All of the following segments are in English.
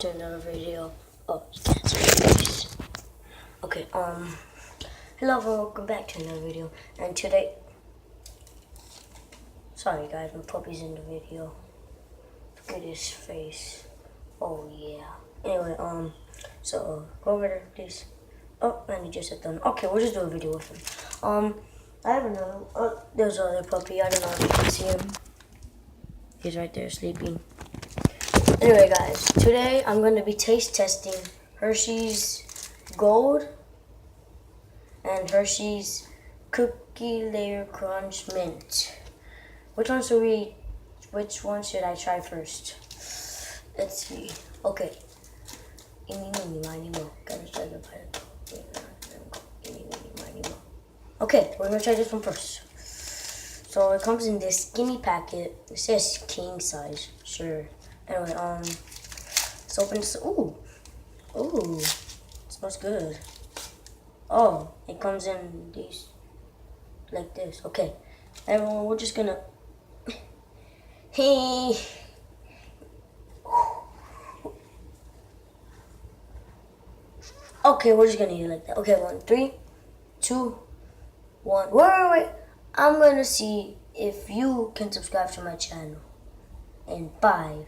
to another video. Oh, you can't see my face. Okay, hello everyone, welcome back to another video. And today, sorry guys, my puppy's in the video. Look at his face. Oh yeah. Anyway, so go over there, please. Oh, and he just hit done. Okay, we'll just do a video with him. I have another. Oh, there's another puppy. I don't know if you can see him. He's right there sleeping. Anyway, guys, today I'm going to be taste testing Hershey's Gold and Hershey's Cookie Layer Crunch Mint. Which one should I try first? Let's see. Okay. Okay, we're gonna try this one first. So it comes in this skinny packet. It says king size. Sure. Anyway, let's open this. Ooh, it smells good. Oh, it comes in these like this. Okay, everyone, we're just gonna. Hey. Okay, we're just gonna eat it like that. Okay, 1, 3, 2, 1. Wait. I'm gonna see if you can subscribe to my channel. In 5,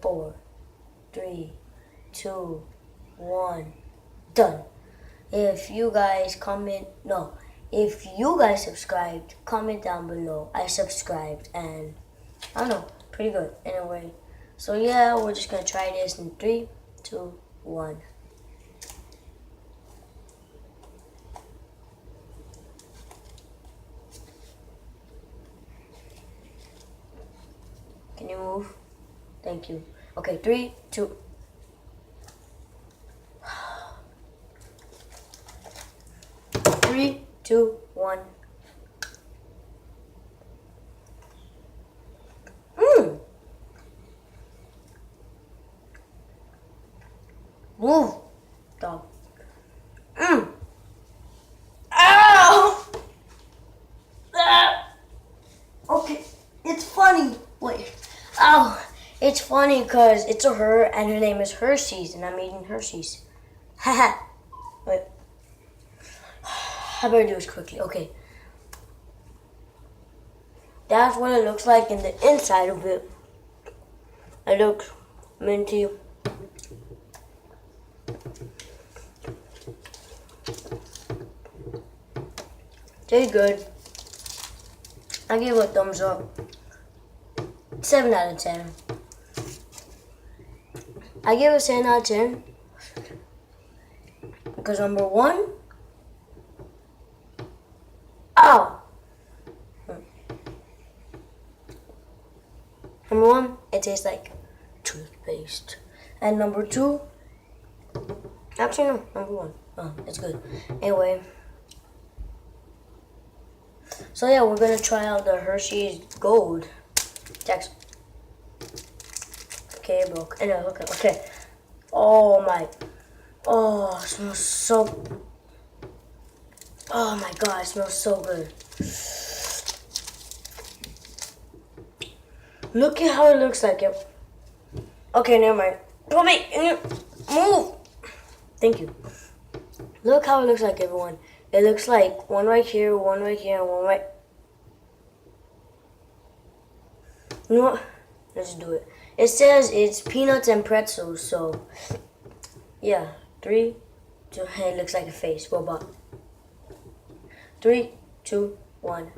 4, 3, 2, 1, done. If you guys subscribed, comment down below. I subscribed and I don't know, pretty good. Anyway, so yeah, we're just gonna try this in 3, 2, 1. Can you move? Thank you. Okay, 3, 2. Three, two, one. Move, dog. Ow! Ah! Okay, it's funny. Wait. Ow! It's funny because it's a her and her name is Hersheys and I'm eating Hershey's. Haha. Wait. I better do this quickly. Okay. That's what it looks like in the inside of it. It looks minty. Tastes good. I give it a thumbs up. 7 out of 10. I give it a 7 out of 10 because number 1. Ow! Number 1, it tastes like toothpaste. And number 2, actually no, number 1. Oh, it's good. Anyway. So yeah, we're gonna try out the Hershey's Gold. Text. Okay, it broke. Anyway, okay. Oh my. Oh, it smells so. Oh my god, it smells so good. Look at how it looks like it. Okay, never mind. Move. Thank you. Look how it looks like, everyone. It looks like one right here, and one right. You know what? Let's do it. It says it's peanuts and pretzels, so yeah. 3, 2. It looks like a face. Robot. 3, 2, 1.